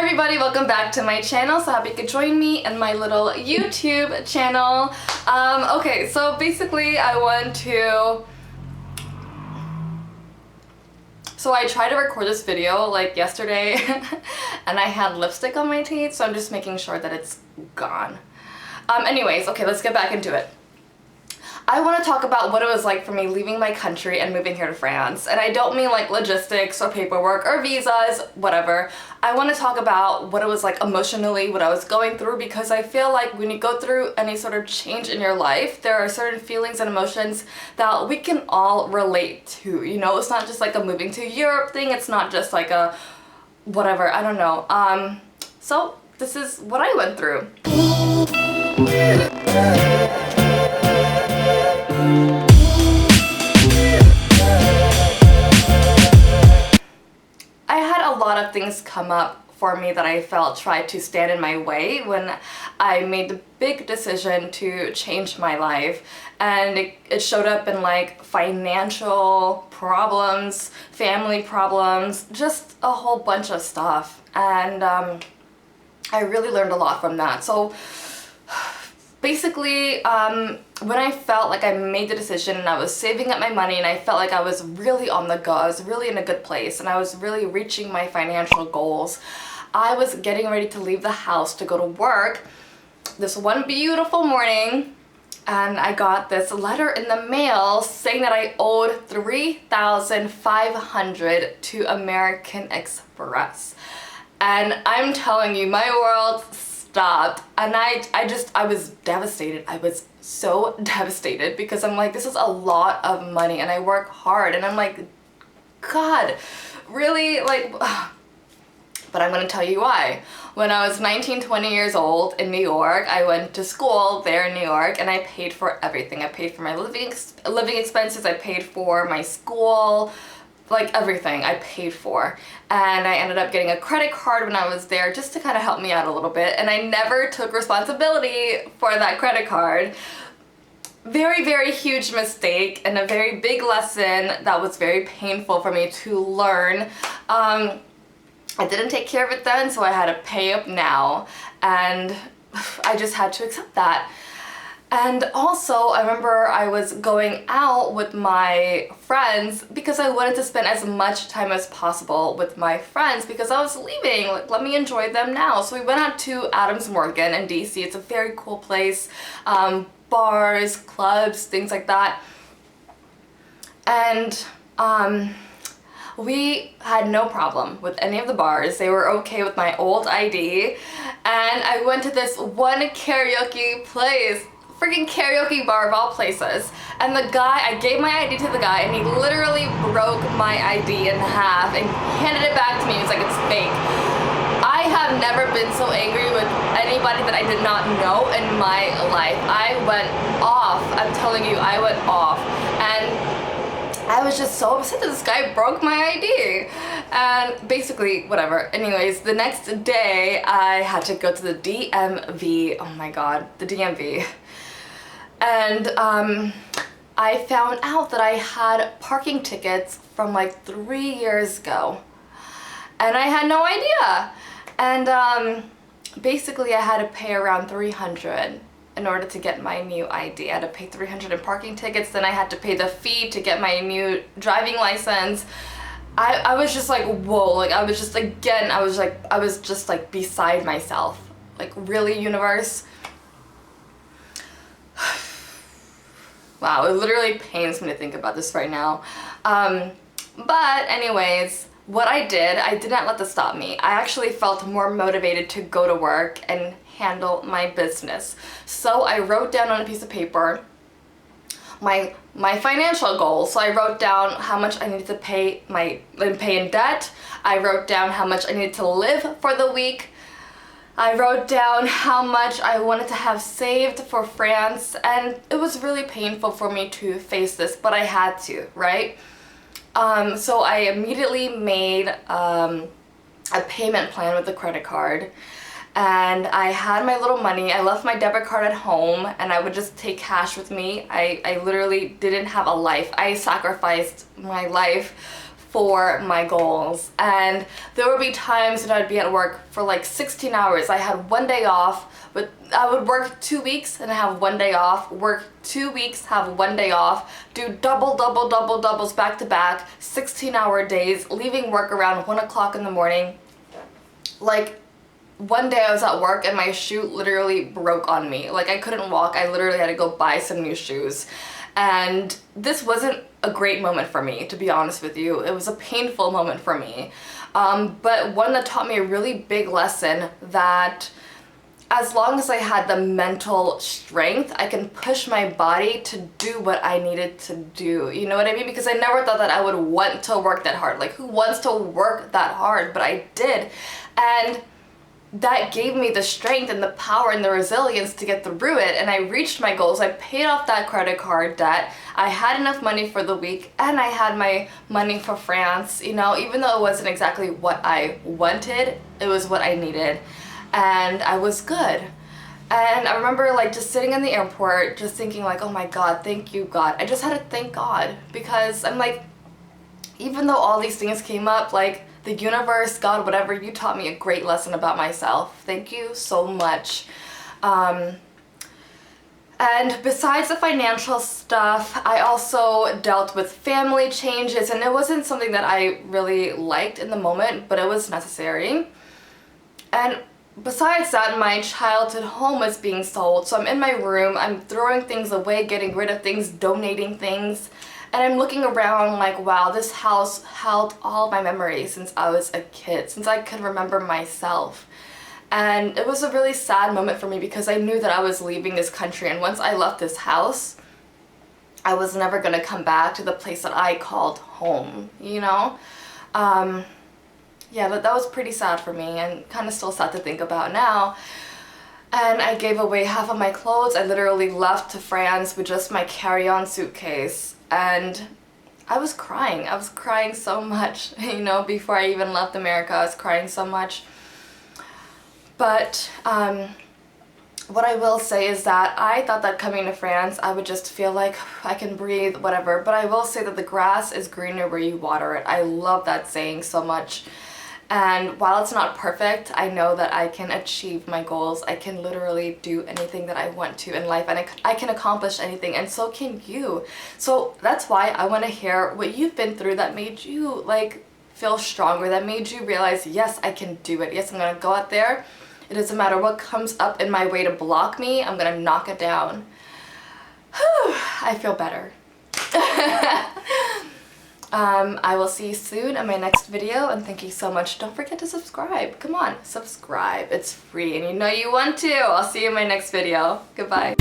everybody, welcome back to my channel. So happy you could join me in my little YouTube channel. Okay, so basically I tried to record this video like yesterday and I had lipstick on my teeth, so I'm just making sure that it's gone. Anyways, okay, let's get back into it. I want to talk about what it was like for me leaving my country and moving here to France. And I don't mean like logistics or paperwork or visas, whatever. I want to talk about what it was like emotionally, what I was going through, because I feel like when you go through any sort of change in your life, there are certain feelings and emotions that we can all relate to. You know, it's not just like a moving to Europe thing. It's not just like a whatever, I don't know. So this is what I went through. I had a lot of things come up for me that I felt tried to stand in my way when I made the big decision to change my life, and it showed up in like financial problems, family problems, just a whole bunch of stuff, and I really learned a lot from that. So basically, when I felt like I made the decision and I was saving up my money and I felt like I was really on the go, I was really in a good place and I was really reaching my financial goals, I was getting ready to leave the house to go to work this one beautiful morning, and I got this letter in the mail saying that I owed $3,500 to American Express. And I'm telling you, my world stopped, and I was devastated. I was so devastated because I'm like, this is a lot of money and I work hard, and I'm like, God, really? Like, but I'm gonna tell you why. When I was 19, 20 years old in New York, I went to school there in New York and I paid for everything. I paid for my living expenses, I paid for my school, like everything I paid for. And I ended up getting a credit card when I was there just to kind of help me out a little bit, and I never took responsibility for that credit card. Very, very huge mistake and a very big lesson that was very painful for me to learn. I didn't take care of it then, so I had to pay up now, and I just had to accept that. And also, I remember I was going out with my friends because I wanted to spend as much time as possible with my friends because I was leaving. Like, let me enjoy them now. So we went out to Adams Morgan in DC. It's a very cool place. Bars, clubs, things like that. And we had no problem with any of the bars. They were okay with my old ID. And I went to this one karaoke place. Freaking karaoke bar of all places, and the guy, I gave my ID to the guy and he literally broke my ID in half and handed it back to me. He's like, it's fake. I have never been so angry with anybody that I did not know in my life. I went off. I'm telling you, I went off, and I was just so upset that this guy broke my ID. And basically, whatever. Anyways, the next day I had to go to the DMV. Oh my god, the DMV. And I found out that I had parking tickets from like 3 years ago. And I had no idea. And basically I had to pay around $300 in order to get my new ID. I had to pay $300 in parking tickets, then I had to pay the fee to get my new driving license. I was just like, whoa, like I was just, again, I was just like beside myself. Like, really, universe? Wow, it literally pains me to think about this right now. But anyways, what I did not let this stop me. I actually felt more motivated to go to work and handle my business. So I wrote down on a piece of paper my financial goals. So I wrote down how much I needed to pay in debt. I wrote down how much I needed to live for the week. I wrote down how much I wanted to have saved for France, and it was really painful for me to face this, but I had to, right? So I immediately made a payment plan with the credit card, and I had my little money. I left my debit card at home, and I would just take cash with me. I literally didn't have a life. I sacrificed my life for my goals. And there would be times that I'd be at work for like 16 hours. I had one day off, but I would work 2 weeks and have one day off, work 2 weeks, have one day off, do doubles back to back, 16-hour days, leaving work around 1 o'clock in the morning. Like, one day I was at work and my shoe literally broke on me. Like, I couldn't walk. I literally had to go buy some new shoes. And this wasn't a great moment for me, to be honest with you. It was a painful moment for me. But one that taught me a really big lesson that as long as I had the mental strength, I can push my body to do what I needed to do. You know what I mean? Because I never thought that I would want to work that hard. Like, who wants to work that hard? But I did. And that gave me the strength and the power and the resilience to get through it, and I reached my goals. I paid off that credit card debt. I had enough money for the week, and I had my money for France. You know, even though it wasn't exactly what I wanted, it was what I needed, and I was good. And I remember like just sitting in the airport, just thinking like, oh my God, thank you, God. I just had to thank God, because I'm like, even though all these things came up, like, the universe, God, whatever, you taught me a great lesson about myself. Thank you so much. And besides the financial stuff, I also dealt with family changes, and it wasn't something that I really liked in the moment, but it was necessary. And besides that, my childhood home is being sold, so I'm in my room, I'm throwing things away, getting rid of things, donating things. And I'm looking around like, wow, this house held all of my memories since I was a kid, since I could remember myself. And it was a really sad moment for me because I knew that I was leaving this country, and once I left this house, I was never gonna come back to the place that I called home, you know? Yeah, that was pretty sad for me, and kind of still sad to think about now. And I gave away half of my clothes. I literally left to France with just my carry-on suitcase. And I was crying. I was crying so much, you know, before I even left America. I was crying so much. But what I will say is that I thought that coming to France, I would just feel like I can breathe, whatever. But I will say that the grass is greener where you water it. I love that saying so much. And while it's not perfect, I know that I can achieve my goals. I can literally do anything that I want to in life, and I can accomplish anything, and so can you. So that's why I want to hear what you've been through that made you like feel stronger, that made you realize, yes, I can do it. Yes, I'm gonna go out there. It doesn't matter what comes up in my way to block me, I'm gonna knock it down. Whew, I feel better. I will see you soon in my next video, and thank you so much. Don't forget to subscribe. Come on, subscribe. It's free and you know you want to. I'll see you in my next video. Goodbye.